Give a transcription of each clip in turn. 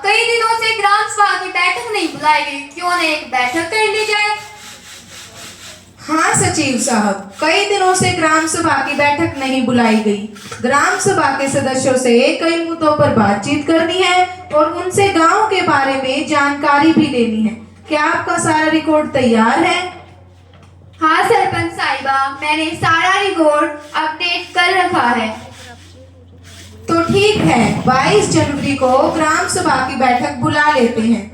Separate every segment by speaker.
Speaker 1: कई दिनों से ग्राम सभा की बैठक नहीं बुलाई गई, क्यों न एक बैठक कर ली जाए।
Speaker 2: हाँ सचिव साहब, कई दिनों से ग्राम सभा की बैठक नहीं बुलाई गई। ग्राम सभा के सदस्यों से कई मुद्दों पर बातचीत करनी है और उनसे गांव के बारे में जानकारी भी लेनी है। क्या आपका सारा रिकॉर्ड तैयार है?
Speaker 1: हाँ सरपंच साहिबा, मैंने सारा रिकॉर्ड अपडेट कर रखा है।
Speaker 2: तो ठीक है, 22 जनवरी को ग्राम सभा की बैठक बुला लेते हैं।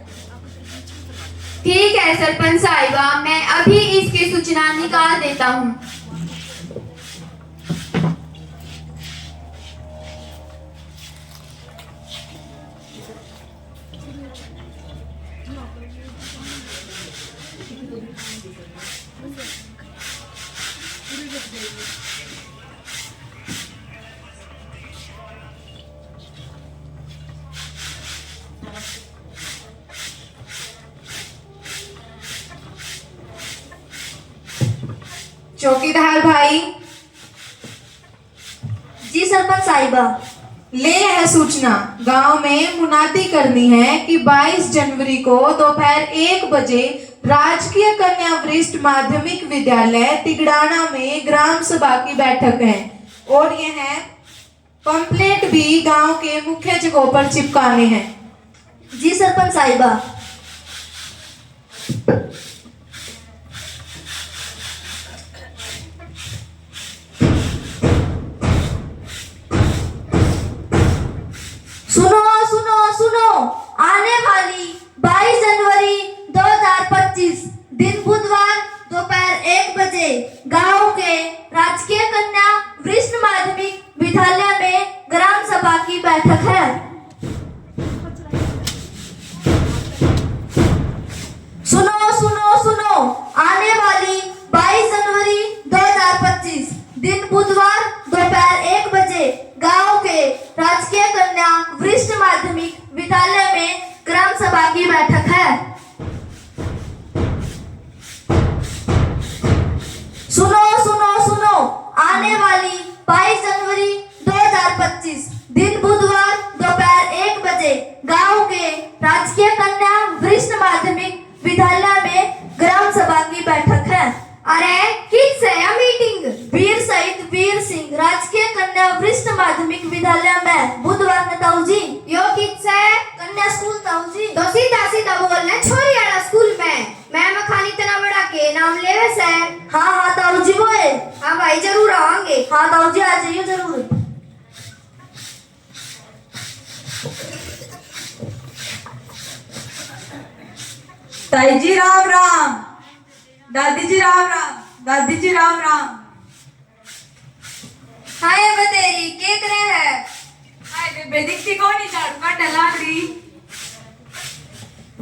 Speaker 1: ठीक है सरपंच साहिबा, मैं अभी इसकी सूचना निकाल देता हूँ।
Speaker 2: चौकीदार भाई।
Speaker 3: जी सरपंच साहिबा।
Speaker 2: ले है सूचना, गांव में मुनादी करनी है कि 22 जनवरी को दोपहर 1 बजे राजकीय कन्या वरिष्ठ माध्यमिक विद्यालय तिगड़ाना में ग्राम सभा की बैठक है और यह पंपलेट भी गांव के मुख्य जगहों पर चिपकाने हैं।
Speaker 3: जी सरपंच साहिबा। सुनो, आने वाली 22 जनवरी 2025 दिन बुधवार दोपहर 1 बजे गांव के राजकीय कन्या वरिष्ठ माध्यमिक विद्यालय में ग्राम सभा की बैठक है। सुनो, आने वाली 22 जनवरी 2025 दिन बुधवार दोपहर 1 बजे गांव के राजकीय कन्या वरिष्ठ माध्यमिक विद्यालय में ग्राम सभा की बैठक है। सुनो, आने वाली 22 जनवरी 2025 दिन बुधवार दोपहर 1 बजे गांव के राजकीय कन्या वरिष्ठ माध्यमिक विद्यालय में ग्राम सभा की बैठक है।
Speaker 1: अरे किससे है मीटिंग?
Speaker 3: वीर शहीद वीर सिंह राजकीय कन्या वरिष्ठ माध्यमिक विद्यालय में बुधवार ने ताऊ जी।
Speaker 1: यो किससे है?
Speaker 3: कन्या स्कूल ताऊ जी।
Speaker 1: तो सीधा बोलना, छोरी आड़ा स्कूल में मैं मखानी तना बड़ा के नाम लेवे से।
Speaker 3: हाँ ताऊ जी बोले।
Speaker 1: हाँ भाई जरूर आएंगे।
Speaker 3: हाँ ताऊ जी आ जाइए जरूर।
Speaker 4: ताई जी राम राम, दादी जी राम राम, दादी जी राम राम।
Speaker 1: हाय बतेरी के करे है?
Speaker 4: आए बेबे दिखती कौन ही झाड़ू काटने लाग रही।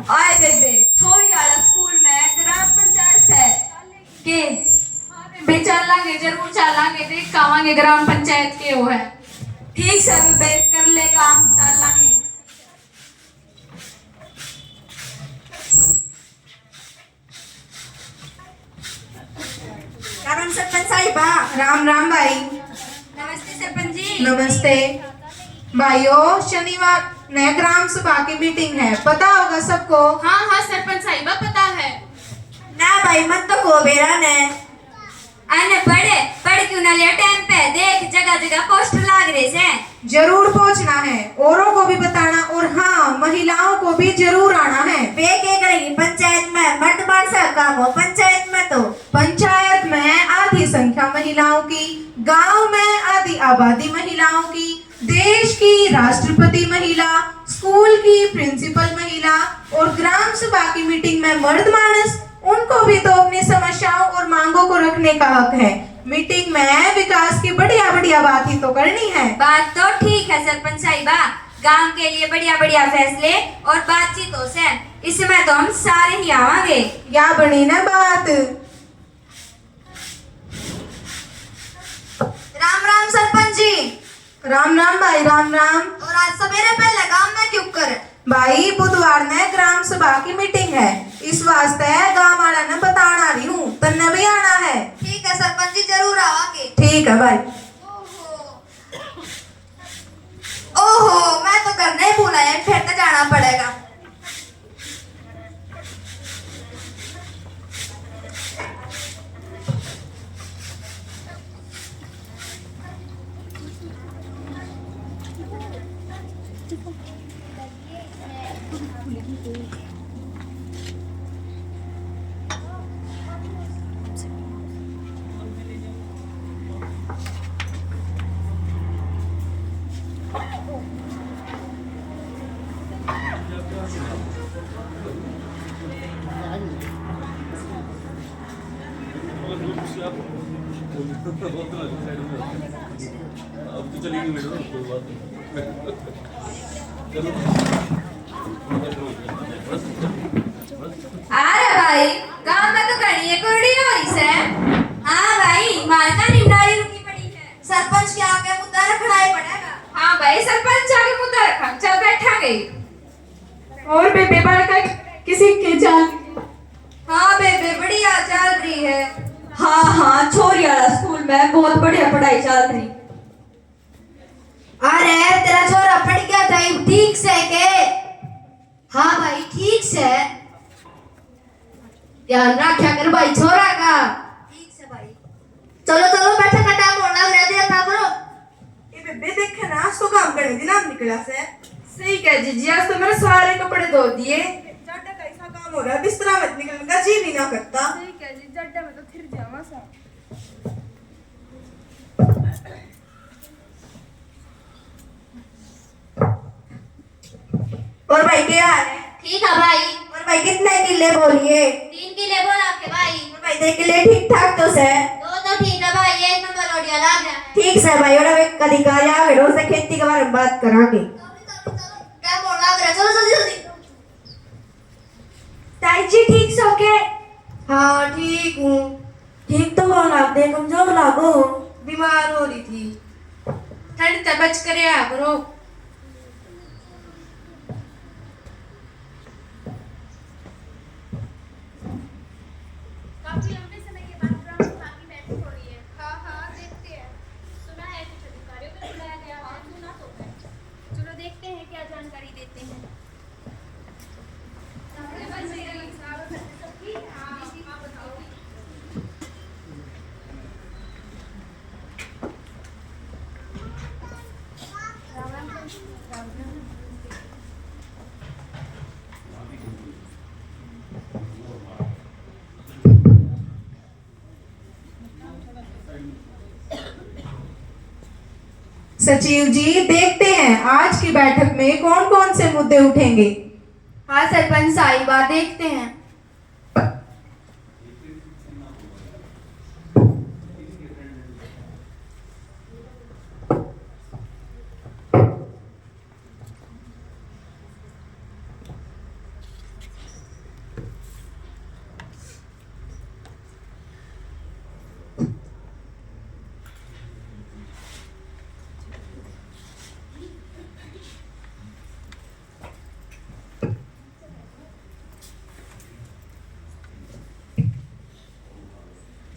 Speaker 4: आए बेबे छोरी आला स्कूल में ग्राम पंचायत से के बेबे चलांगे, जरूर चलांगे, देख कावांगे ग्राम पंचायत के वो है। ठीक से बेबे कर ले काम, चलांगे।
Speaker 2: राम सरपंच साहिबा। राम राम भाई।
Speaker 1: नमस्ते सरपंच जी।
Speaker 2: नमस्ते भाइयों, शनिवार ने ग्राम सभा की मीटिंग है, पता होगा सबको।
Speaker 1: हाँ सरपंच साहिबा पता है।
Speaker 3: ना भाई मत तो को बेरा ने
Speaker 1: आने पढ़ क्यों ना लिया टाइम पे, देख जगह पोस्टर लाग रहे से।
Speaker 2: जरूर पहुंचना है, औरों को भी बताना और हाँ महिलाओं को भी जरूर आना है।
Speaker 3: वे के करेगी पंचायत में मर्द बार सा काम हो। पंचायत में तो
Speaker 2: पंचायत में आधी संख्या महिलाओं की, गांव में आधी आबादी महिलाओं की, देश की राष्ट्रपति महिला, स्कूल की प्रिंसिपल महिला और ग्राम सभा की मीटिंग में मर्द मानस, उनको भी तो अपनी समस्याओं और मांगों को रखने का हक है। मीटिंग में विकास की बढ़िया बात ही तो करनी है।
Speaker 1: बात तो ठीक है सरपंच साहिबा, गांव के लिए बढ़िया फैसले और बातचीत हो से, इसमें तो हम सारे ही आवांगे।
Speaker 2: या बनी ना बात।
Speaker 3: राम सरपंच जी।
Speaker 2: राम भाई, राम।
Speaker 3: और आज सवेरे पहले काम में क्यों कर?
Speaker 2: भाई बुधवार ने ग्राम सभा की मीटिंग है, इस वास्ते गांव वाला ने बताना रही हूँ, तन्ने भी आना है।
Speaker 3: ठीक है सरपंच जी जरूर आवांगे।
Speaker 2: ठीक है भाई।
Speaker 3: ओहो मैं तो घर नहीं भूला है, फिर तो जाना पड़ेगा।
Speaker 5: अब तो चलेगी मैडम, कोई बात नहीं।
Speaker 1: अरे भाई गांव में तो कहीं कुड़ी हो रही से। हाँ भाई मालका निंडारी रुकी पड़ी है।
Speaker 3: सरपंच के आगे मुद्दा रखना ही पड़ेगा।
Speaker 1: हाँ भाई सरपंच आगे मुद्दा रखा, चल बैठा गई।
Speaker 4: और बेबे बड़का किसी के जान।
Speaker 1: हाँ बेबे बढ़िया चल रही है।
Speaker 3: हाँ हाँ, छोरी वाला स्कूल में बहुत बढ़िया पढ़ाई चल रही। अरे तेरा छोरा पढ़ गया था ठीक से के? हाँ भाई ठीक से। ध्यान रखा कर भाई छोरा का। ठीक से भाई। चलो चलो बैठे का टाइम होना है, दे था करो।
Speaker 2: ये बेबे देखे ना, आज तो काम करने दिन आप निकला से।
Speaker 1: सही कह जीजी, आज तो मेरे सारे कपड़े धो दिए।
Speaker 2: जाटा कैसा काम हो रहा है, बिस्तरा मत निकलने का जी भी ना करता। और भाई क्या हाल है?
Speaker 3: ठीक है भाई।
Speaker 2: और भाई कितने किले बोलिए?
Speaker 3: 3 किले बोला के भाई।
Speaker 2: और भाई 2 किले ठीक ठाक तो से?
Speaker 3: दो तो ठीक है भाई, 1 नंबर ओडिया ला गया है।
Speaker 2: ठीक से भाई, और एक अधिकारी आ गए से खेती के बारे में बात करांगे।
Speaker 3: क्या बोल रहा है? चलो जल्दी जल्दी।
Speaker 2: ताई जी ठीक सो के? हाँ ठीक हूँ। ठीक तो कौन आपने, कमजोर लागो? बीमार हो रही थी।
Speaker 1: ठंड से बच कर या करो।
Speaker 6: काफी लंबे समय के बाद ग्राउंड में आपकी बैठक हो रही है। हाँ देखते हैं। सुना है कुछ अधिकारियों को बुलाया गया है। सुना तो है। चलो देखते हैं क्या जानकारी देते हैं। हाँ बताओ।
Speaker 2: सचिव जी, देखते हैं आज की बैठक में कौन कौन से मुद्दे उठेंगे।
Speaker 3: हाँ सरपंच साहिबा, देखते हैं।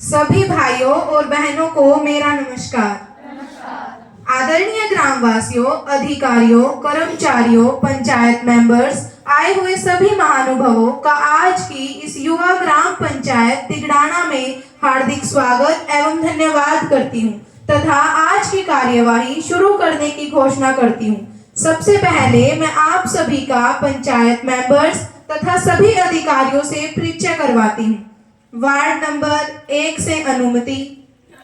Speaker 2: सभी भाइयों और बहनों को मेरा नमस्कार। आदरणीय ग्रामवासियों, अधिकारियों, कर्मचारियों, पंचायत मेंबर्स, आए हुए सभी महानुभावों का आज की इस युवा ग्राम पंचायत तिगड़ाना में हार्दिक स्वागत एवं धन्यवाद करती हूँ तथा आज की कार्यवाही शुरू करने की घोषणा करती हूँ। सबसे पहले मैं आप सभी का पंचायत मेंबर्स तथा सभी अधिकारियों से परिचय करवाती हूँ। वार्ड नंबर 1 से अनुमति,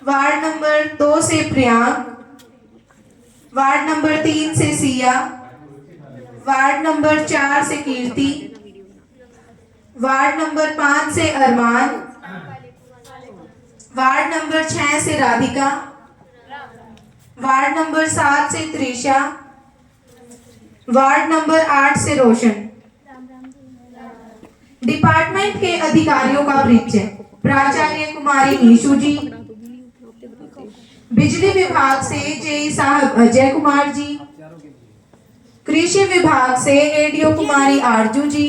Speaker 2: वार्ड नंबर 2 से प्रियांक, वार्ड नंबर 3 से सिया, वार्ड नंबर 4 से कीर्ति, वार्ड नंबर 5 से अरमान, वार्ड नंबर 6 से राधिका, वार्ड नंबर 7 से त्रिशा, वार्ड नंबर 8 से रोशन। डिपार्टमेंट के अधिकारियों का परिचय। प्राचार्य कुमारी नीशू जी, बिजली विभाग से जेई साहब अजय कुमार जी, कृषि विभाग से एडीओ कुमारी आरजू जी,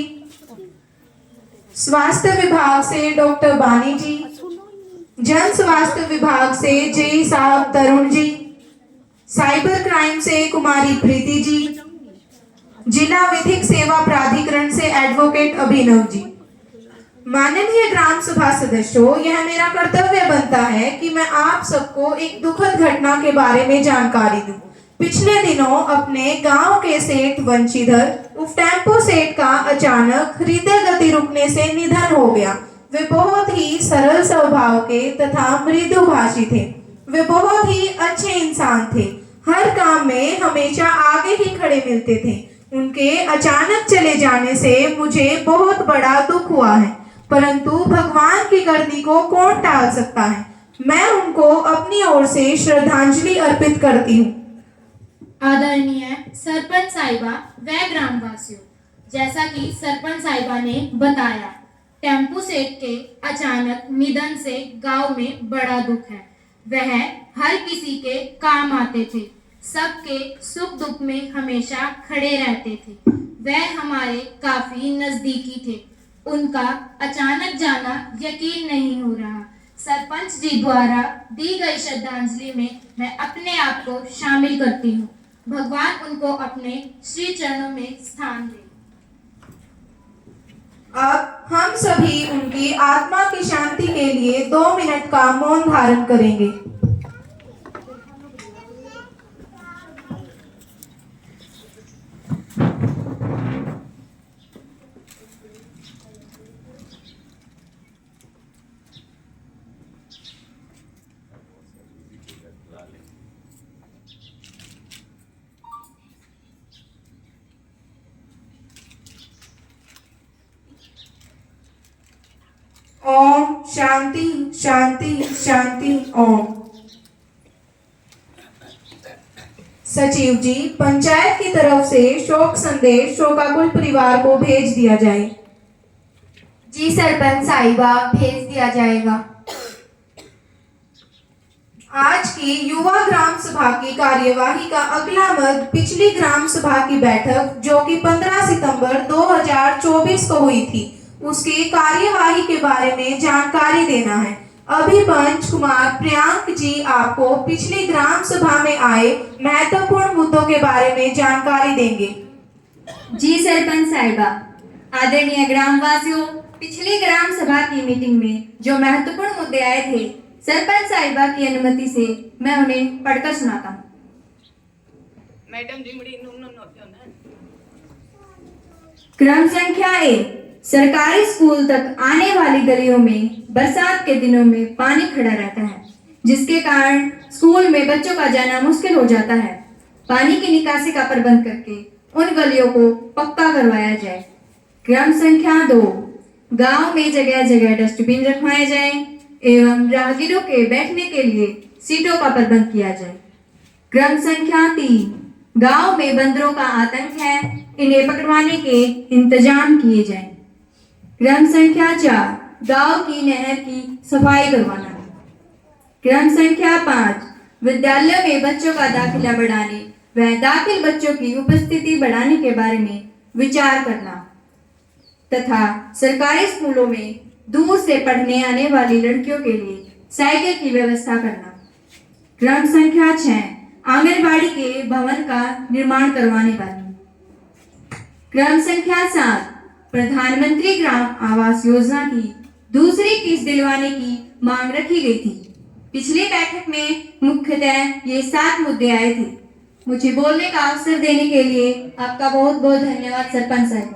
Speaker 2: स्वास्थ्य विभाग से डॉक्टर बानी जी, जन स्वास्थ्य विभाग से जेई साहब तरुण जी, साइबर क्राइम से कुमारी प्रीति जी, जिला विधिक सेवा प्राधिकरण से एडवोकेट अभिनव जी। माननीय ग्राम सभा सदस्यों, यह मेरा कर्तव्य बनता है कि मैं आप सबको एक दुखद घटना के बारे में जानकारी दूं। पिछले दिनों अपने गांव के सेठ वंशीधर टेम्पो सेठ का अचानक हृदय गति रुकने से निधन हो गया। वे बहुत ही सरल स्वभाव के तथा मृदुभाषी थे। वे बहुत ही अच्छे इंसान थे। हर काम में हमेशा आगे ही खड़े मिलते थे। उनके अचानक चले जाने से मुझे बहुत बड़ा दुख हुआ है, परंतु भगवान की करनी को कौन टाल सकता है। मैं उनको अपनी ओर से श्रद्धांजलि अर्पित करती हूँ।
Speaker 7: आदरणीय सरपंच साहिबा व ग्रामवासियों, जैसा कि सरपंच साहिबा ने बताया, टेम्पू सेठ के अचानक निधन से गांव में बड़ा दुख है। वह हर किसी के काम आते थे, सबके सुख दुख में हमेशा खड़े रहते थे। वह हमारे काफी नजदीकी थे। उनका अचानक जाना यकीन नहीं हो रहा। सरपंच जी द्वारा दी गई श्रद्धांजलि में मैं अपने आप को शामिल करती हूँ। भगवान उनको अपने श्री चरणों में स्थान दे।
Speaker 2: अब हम सभी उनकी आत्मा की शांति के लिए 2 मिनट का मौन धारण करेंगे। ओम शांति शांति शांति ओम। सचिव जी, पंचायत की तरफ से शोक संदेश शोकाकुल परिवार को भेज दिया जाए।
Speaker 1: जी सरपंच साहिबा, भेज दिया जाएगा।
Speaker 2: आज की युवा ग्राम सभा की कार्यवाही का अगला मत पिछली ग्राम सभा की बैठक जो कि 15 सितंबर 2024 को हुई थी, उसकी कार्यवाही के बारे में जानकारी देना है। अभी पंच कुमार प्रियांक जी आपको पिछली ग्राम सभा में आए महत्वपूर्ण मुद्दों के बारे में जानकारी देंगे।
Speaker 1: जी सरपंच साहिबा, आदरणीय ग्रामवासियों, पिछली ग्राम सभा की मीटिंग में जो महत्वपूर्ण मुद्दे आए थे, सरपंच साहिबा की अनुमति से मैं उन्हें पढ़कर सुनाता हूँ। क्रम संख्या 1, सरकारी स्कूल तक आने वाली गलियों में बरसात के दिनों में पानी खड़ा रहता है, जिसके कारण स्कूल में बच्चों का जाना मुश्किल हो जाता है। पानी की निकासी का प्रबंध करके उन गलियों को पक्का करवाया जाए। क्रम संख्या 2, गांव में जगह जगह डस्टबिन रखवाए जाएं एवं राहगीरों के बैठने के लिए सीटों का प्रबंध किया जाए। क्रम संख्या 3, गांव में बंदरों का आतंक है, इन्हें पकड़वाने के इंतजाम किए जाएं। क्रम संख्या 4, गांव की नहर की सफाई करवाना। क्रम संख्या 5, विद्यालय में बच्चों का दाखिला बढ़ाने व दाखिल बच्चों की उपस्थिति बढ़ाने के बारे में विचार करना तथा सरकारी स्कूलों में दूर से पढ़ने आने वाली लड़कियों के लिए साइकिल की व्यवस्था करना। क्रम संख्या 6, आंगनबाड़ी के भवन का निर्माण करवाने वाली। क्रम संख्या 7, प्रधानमंत्री ग्राम आवास योजना की दूसरी किस्त दिलवाने की मांग रखी गई थी। पिछली बैठक में मुख्यतः ये 7 मुद्दे आए थे। मुझे बोलने का अवसर देने के लिए आपका बहुत बहुत धन्यवाद सरपंच साहब।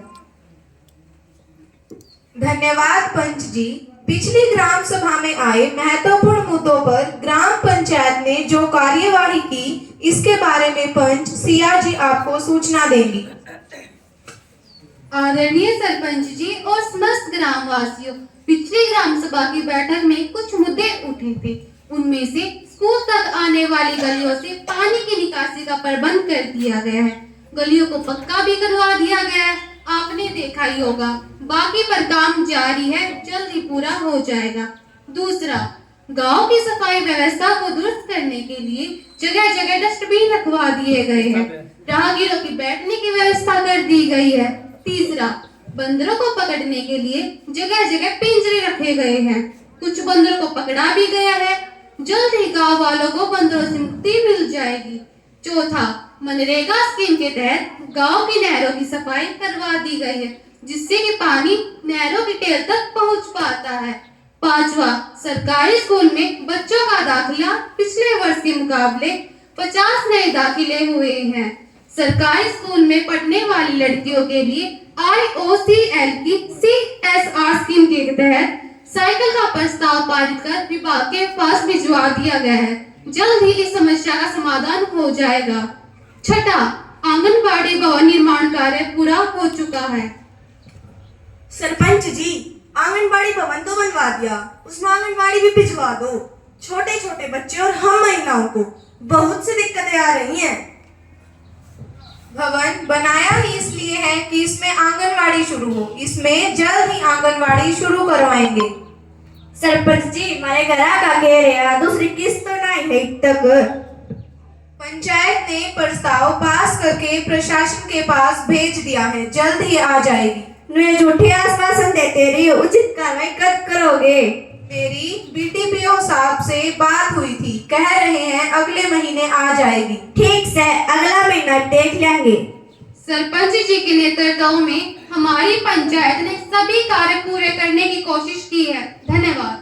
Speaker 2: धन्यवाद पंच जी। पिछली ग्राम सभा में आए महत्वपूर्ण मुद्दों पर ग्राम पंचायत ने जो कार्यवाही की, इसके बारे में पंच सिया जी आपको सूचना देंगी।
Speaker 7: आदरणीय सरपंच जी और समस्त ग्रामवासियों, पिछली ग्राम सभा की बैठक में कुछ मुद्दे उठे थे। उनमें से स्कूल तक आने वाली गलियों से पानी की निकासी का प्रबंध कर दिया गया है। गलियों को पक्का भी करवा दिया गया है, आपने देखा ही होगा। बाकी पर काम जारी है, जल्द ही पूरा हो जाएगा। दूसरा, गांव की सफाई व्यवस्था को दुरुस्त करने के लिए जगह जगह डस्टबिन रखवा दिए गए हैं। राहगीरों की बैठने की व्यवस्था कर दी गई है। तीसरा, बंदरों को पकड़ने के लिए जगह जगह पिंजरे रखे गए हैं। कुछ बंदरों को पकड़ा भी गया है। जल्द ही गांव वालों को बंदरों से मुक्ति मिल जाएगी। चौथा, मनरेगा स्कीम के तहत गांव की नहरों की सफाई करवा दी गई है, जिससे कि पानी नहरों की टेल तक पहुंच पाता है। पांचवा, सरकारी स्कूल में बच्चों का दाखिला पिछले वर्ष के मुकाबले 50 नए दाखिले हुए हैं। सरकारी स्कूल में पढ़ने वाली लड़कियों के लिए IOCL की CSR स्कीम के तहत साइकिल का प्रस्ताव पारित कर विभाग के पास भिजवा दिया गया है। जल्द ही इस समस्या का समाधान हो जाएगा। छठा, आंगनबाड़ी भवन निर्माण कार्य पूरा हो चुका है।
Speaker 8: सरपंच जी, आंगनबाड़ी भवन तो बनवा दिया, उसमें आंगनबाड़ी भी भिजवा दो। छोटे छोटे बच्चे और हम महिलाओं को बहुत सी दिक्कतें आ रही हैं।
Speaker 2: भवन बनाया ही इसलिए है कि इसमें आंगनवाड़ी शुरू हो। इसमें जल्द ही आंगनवाड़ी शुरू करवाएंगे।
Speaker 8: सरपंच जी, मारे घरा का कह रहे दूसरी किस्त तो नहीं है तक।
Speaker 2: पंचायत ने प्रस्ताव पास करके प्रशासन के पास भेज दिया है, जल्द ही आ जाएगी।
Speaker 8: नुए झूठे आश्वासन देते रही हो, उचित कार्रवाई कब करोगे?
Speaker 2: मेरी BDPO साहब से बात हुई थी, कह रहे हैं अगले महीने आ जाएगी।
Speaker 8: ठीक से, अगला महीना देख लेंगे।
Speaker 7: सरपंच जी के नेतृत्व में हमारी पंचायत ने सभी कार्य पूरे करने की कोशिश की है। धन्यवाद।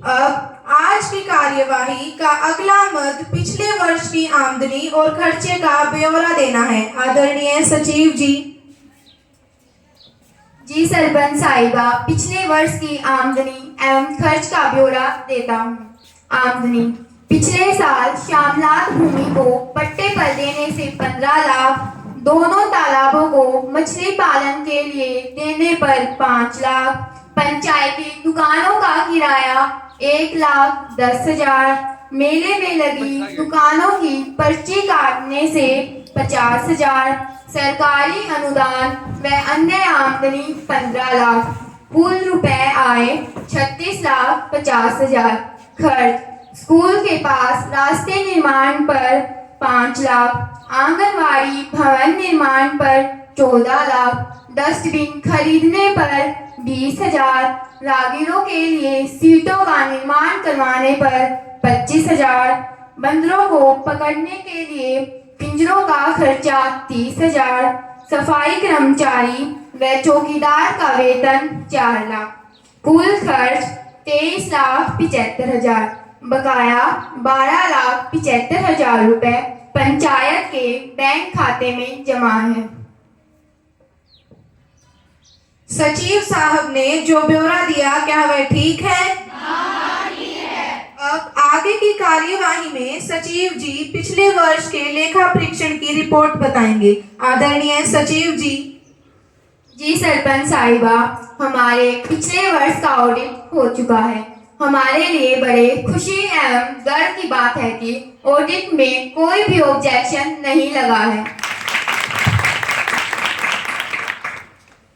Speaker 2: अब आज की कार्यवाही का अगला मद पिछले वर्ष की आमदनी और खर्चे का ब्यौरा देना है। आदरणीय सचिव जी।
Speaker 1: जी सरपंच साहिबा, पिछले वर्ष की आमदनी एवं खर्च का ब्यौरा देता हूँ। आमदनी: पिछले साल श्यामलाल भूमि को पट्टे पर देने से 15 लाख, दोनों तालाबों को मछली पालन के लिए देने पर 5 लाख, पंचायती दुकानों का किराया 1,10,000, मेले में लगी दुकानों की पर्ची काटने से 50,000, सरकारी अनुदान व अन्य आमदनी 15 लाख, कुल रुपए आए 36,50,000। खर्च: स्कूल के पास रास्ते निर्माण पर 5 लाख, आंगनवाड़ी भवन निर्माण पर 14 लाख, डस्टबिन खरीदने पर 20,000, राहगीरों के लिए सीटों का निर्माण करवाने पर 25,000, बंदरों को पकड़ने के लिए पिंजरों का खर्चा 30,000, सफाई कर्मचारी व चौकीदार का वेतन 4 लाख, कुल खर्च 23,75,000, बकाया 12,75,000 रुपए पंचायत के बैंक खाते में जमा है।
Speaker 2: सचिव साहब ने जो ब्यौरा दिया, क्या वह ठीक है? अब आगे की कार्यवाही में सचिव जी पिछले वर्ष के लेखा परीक्षण की रिपोर्ट बताएंगे। आदरणीय सचिव जी।
Speaker 1: जी सरपंच साहिबा, हमारे पिछले वर्ष का ऑडिट हो चुका है। हमारे लिए बड़े खुशी एवं गर्व की बात है कि ऑडिट में कोई भी ऑब्जेक्शन नहीं लगा है।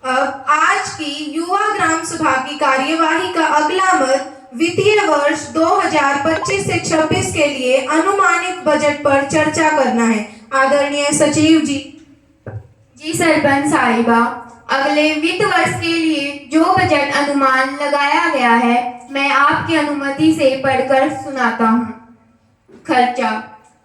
Speaker 2: अब आज की युवा ग्राम सभा की कार्यवाही का अगला मत वित्तीय वर्ष 2025 से 26 के लिए अनुमानित बजट पर चर्चा करना है। आदरणीय सचिव जी।
Speaker 1: जी सरपंच साहिबा, अगले वित्त वर्ष के लिए जो बजट अनुमान लगाया गया है, मैं आपकी अनुमति से पढ़कर सुनाता हूँ। खर्चा: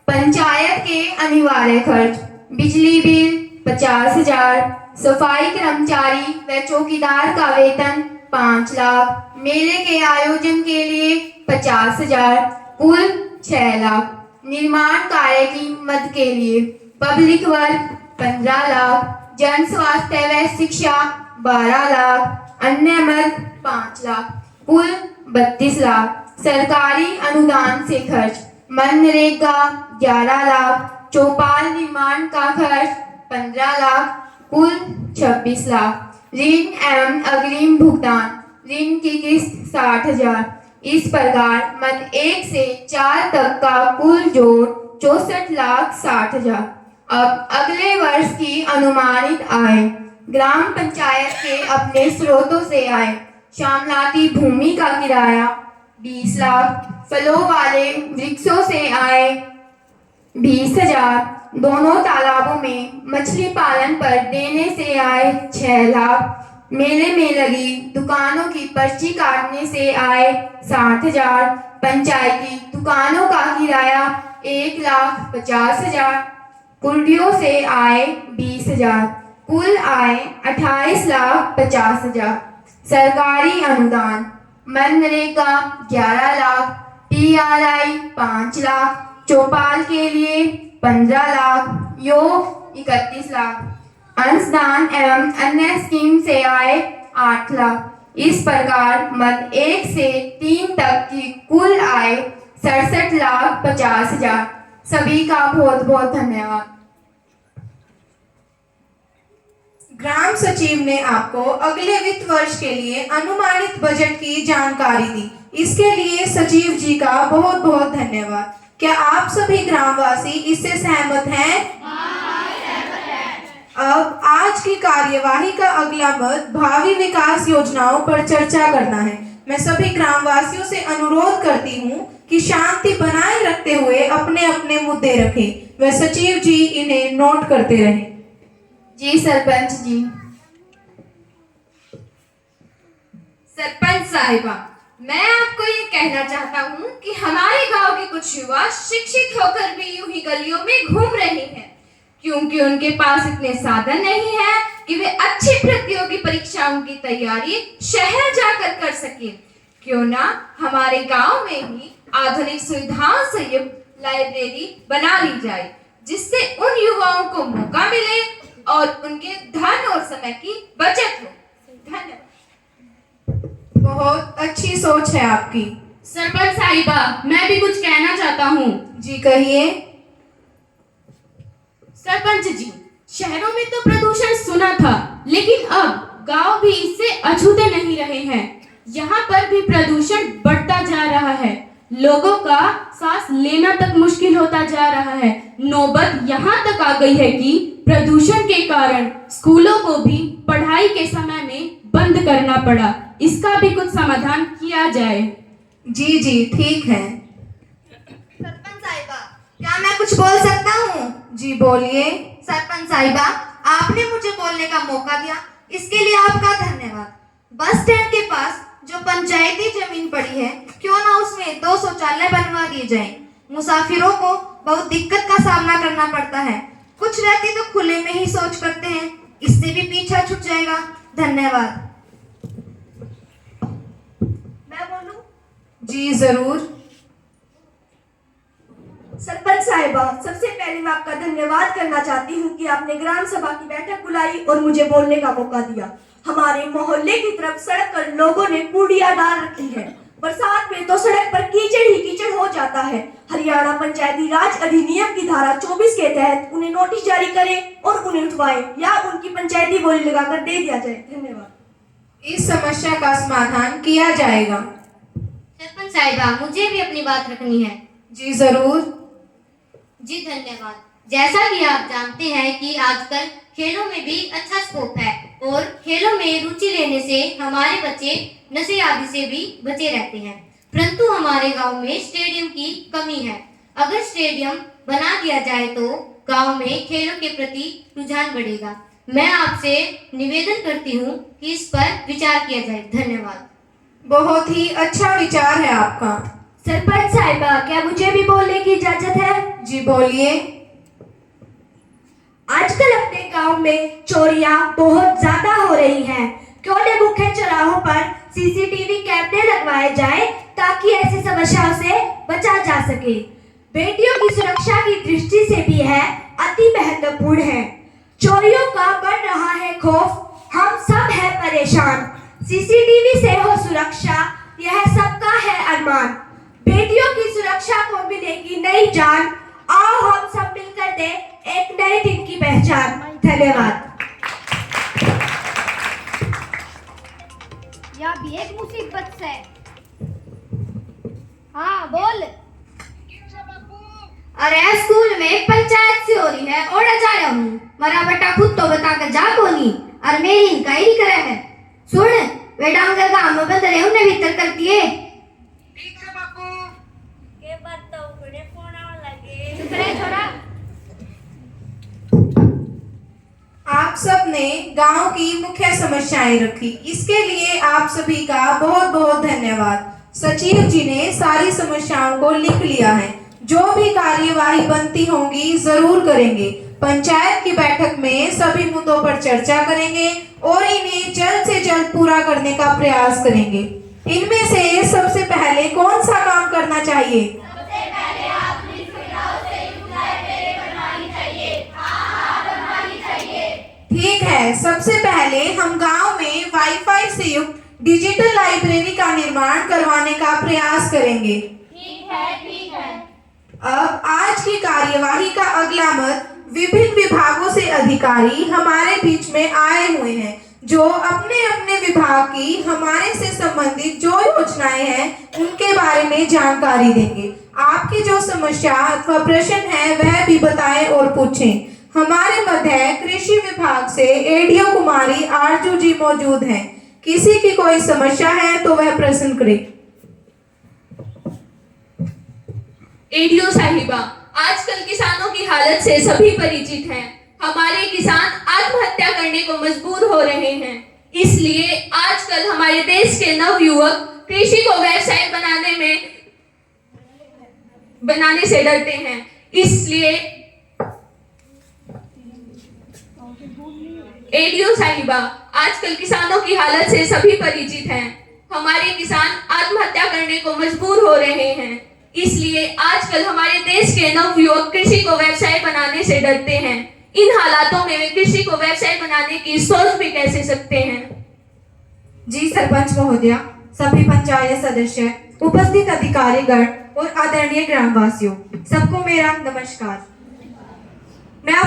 Speaker 1: पंचायत के अनिवार्य खर्च, बिजली बिल 50,000, सफाई कर्मचारी व चौकीदार का वेतन 5 लाख, मेले के आयोजन के लिए 50,000, कुल 6 लाख, निर्माण कार्य की मद के लिए पब्लिक वर्क 15 लाख, जन स्वास्थ्य व शिक्षा 12 लाख, अन्य मद 5 लाख, कुल 32 लाख, सरकारी अनुदान से खर्च: मनरेगा 11 लाख, चौपाल निर्माण का खर्च 15 लाख, कुल 26 लाख, ऋण एवं अग्रिम भुगतान: ऋण की किस्त 60,000। इस प्रकार मद 1 से 4 तक का कुल जोड़ 64,60,000। अब अगले वर्ष की अनुमानित आय: ग्राम पंचायत के अपने स्रोतों से आय, श्यामलाती भूमि का किराया 20 लाख, फलों वाले वृक्षों से आय 20,000, दोनों तालाबों में मछली पालन पर देने से आए 6 लाख, मेले में लगी दुकानों की पर्ची काटने से आए 60,000, पंचायती दुकानों का किराया 1,50,000, कुर्डियों से आए 20,000, कुल आय 28,50,000, सरकारी अनुदान: मनरेगा 11 लाख, TRI 5 लाख, चौपाल के लिए 15 लाख, योग 31 लाख, अंशदान एवं अन्य स्कीम से आए 8 लाख। इस प्रकार मद 1 से 3 तक की कुल आय 67,50,000। सभी का बहुत बहुत धन्यवाद।
Speaker 2: ग्राम सचिव ने आपको अगले वित्त वर्ष के लिए अनुमानित बजट की जानकारी दी। इसके लिए सचिव जी का बहुत बहुत धन्यवाद। क्या आप सभी ग्रामवासी इससे सहमत हैं? अब आज की कार्यवाही का अगला मद भावी विकास योजनाओं पर चर्चा करना है। मैं सभी ग्रामवासियों से अनुरोध करती हूँ कि शांति बनाए रखते हुए अपने अपने मुद्दे रखें। व सचिव जी इन्हें नोट करते रहें।
Speaker 1: जी सरपंच जी।
Speaker 4: सरपंच साहिबा, मैं आपको ये कहना चाहता हूँ कि हमारे गांव के कुछ युवा शिक्षित होकर भी यूं ही गलियों में घूम रहे हैं, क्योंकि उनके पास इतने साधन नहीं है कि वे अच्छी प्रतियोगी परीक्षाओं की तैयारी शहर जाकर कर सके। क्यों ना हमारे गांव में ही आधुनिक सुविधाओं से युक्त लाइब्रेरी बना ली जाए, जिससे उन युवाओं को मौका मिले और उनके धन और समय की बचत हो। धन्यवाद।
Speaker 2: बहुत अच्छी सोच है आपकी।
Speaker 7: सरपंच साहिबा, मैं भी कुछ कहना चाहता हूँ।
Speaker 2: जी कहिए।
Speaker 7: सरपंच जी, शहरों में तो प्रदूषण सुना था, लेकिन अब गांव भी इससे अछूते नहीं रहे हैं। यहाँ पर भी प्रदूषण बढ़ता जा रहा है। लोगों का सांस लेना तक मुश्किल होता जा रहा है। नौबत यहाँ तक आ गई है कि प्रदूषण के कारण स्कूलों को भी पढ़ाई के समय में बंद करना पड़ा। इसका भी कुछ समाधान किया जाए।
Speaker 2: जी जी ठीक है।
Speaker 3: सरपंच साहिबा, क्या मैं कुछ बोल सकता हूँ?
Speaker 2: जी बोलिए।
Speaker 3: सरपंच साहिबा, आपने मुझे बोलने का मौका दिया, इसके लिए आपका धन्यवाद। बस स्टैंड के पास जो पंचायती जमीन पड़ी है, क्यों ना उसमें 2 शौचालय बनवा दिए जाएं। मुसाफिरों को बहुत दिक्कत का सामना करना पड़ता है। कुछ रहते तो खुले में ही शौच करते हैं, इससे भी पीछा छूट जाएगा। धन्यवाद।
Speaker 8: मैं बोलूं?
Speaker 2: जी जरूर।
Speaker 8: सरपंच साहिबा, सबसे पहले मैं आपका धन्यवाद करना चाहती हूँ कि आपने ग्राम सभा की बैठक बुलाई और मुझे बोलने का मौका दिया। हमारे मोहल्ले की तरफ सड़क पर लोगों ने कूड़ियां डाल रखी है। बरसात में तो सड़क पर कीचड़ ही कीचड़ हो जाता है। हरियाणा पंचायती राज अधिनियम की धारा 24 के तहत उन्हें नोटिस जारी करें और उन्हें उठवाएं या उनकी पंचायती बोली लगाकर दे दिया जाए। धन्यवाद।
Speaker 2: इस समस्या का समाधान किया जाएगा।
Speaker 3: सरपंच साहिबा, मुझे भी अपनी बात रखनी है।
Speaker 2: जी जरूर।
Speaker 3: जी धन्यवाद। जैसा कि आप जानते हैं कि आजकल खेलों में भी अच्छा स्कोप है और खेलों में रुचि लेने से हमारे बच्चे नशे आदि से भी बचे रहते हैं। परंतु हमारे गांव में स्टेडियम की कमी है। अगर स्टेडियम बना दिया जाए तो गांव में खेलों के प्रति रुझान बढ़ेगा। मैं आपसे निवेदन करती हूं कि इस पर विचार किया जाए। धन्यवाद।
Speaker 2: बहुत ही अच्छा विचार है आपका।
Speaker 8: सरपंच साहिबा, क्या मुझे भी बोलने की इजाजत है?
Speaker 2: जी बोलिए।
Speaker 8: आजकल अपने गांव में चोरियां बहुत ज्यादा हो रही हैं। क्यों न मुख्य चौराहों पर सीसीटीवी कैमरे लगवाए जाए ताकि ऐसी समस्याओं से बचा जा सके। बेटियों की सुरक्षा की दृष्टि से भी है अति महत्वपूर्ण है। चोरियों का बढ़ रहा है खौफ, हम सब हैं परेशान। सीसीटीवी से हो सुरक्षा, यह सबका है अरमान। बेटियों की सुरक्षा को मिलेगी नई जान, आओ हम सब मिलकर दें एक नए दिन की पहचान। धन्यवाद।
Speaker 6: यह भी एक मुसीबत से। हाँ बोल।
Speaker 3: अरे स्कूल में पंचायत से हो रही है और जा रहा हूँ। मरा बेटा खुद तो बता कर जा बोली और मेरी इंक्वायरी करे है। सुन, वे डांगर गांव में बंद रहे उन्हें भीतर कर दिए।
Speaker 6: के बात तो बड़े फोन आने लगे। चुप रहे छोरा।
Speaker 2: आप सब ने गांव की मुख्य समस्याएं रखी, इसके लिए आप सभी का बहुत बहुत धन्यवाद। सचिव जी ने सारी समस्याओं को लिख लिया है। जो भी कार्यवाही बनती होंगी जरूर करेंगे। पंचायत की बैठक में सभी मुद्दों पर चर्चा करेंगे और इन्हें जल्द से जल्द पूरा करने का प्रयास करेंगे। इनमें से सबसे पहले कौन सा काम करना चाहिए? ठीक है, सबसे पहले हम गांव में वाईफाई से युक्त डिजिटल लाइब्रेरी का निर्माण करवाने का प्रयास करेंगे।
Speaker 6: ठीक है।
Speaker 2: अब आज की कार्यवाही का अगला मत विभिन्न विभागों से अधिकारी हमारे बीच में आए हुए हैं, जो अपने अपने विभाग की हमारे से संबंधित जो योजनाएं हैं उनके बारे में जानकारी देंगे। आपकी जो समस्या अथवा प्रश्न है वह भी बताएं और पूछें। हमारे मध्य कृषि विभाग से एडीओ कुमारी आरजू जी मौजूद हैं। किसी की कोई समस्या है तो वह प्रश्न करे।
Speaker 4: एडीओ साहिबा, आजकल किसानों की हालत से सभी परिचित हैं। हमारे किसान आत्महत्या करने को मजबूर हो रहे हैं। इसलिए आजकल हमारे देश के नवयुवक कृषि को व्यवसाय बनाने से डरते हैं। इसलिए एडीओ साहिबा, आजकल किसानों की हालत से सभी परिचित हैं। हमारे किसान आत्महत्या करने को मजबूर हो रहे हैं। इसलिए आजकल हमारे देश के नवयुवक कृषि को व्यवसाय बनाने से डरते हैं। इन हालातों में वे कृषि को व्यवसाय बनाने की सोच भी कैसे सकते हैं?
Speaker 1: जी सरपंच महोदया, सभी पंचायत सदस्य, उपस्थित अधिकारीगण और आदरणीय ग्रामवासियों, सबको मेरा नमस्कार। मैं आपको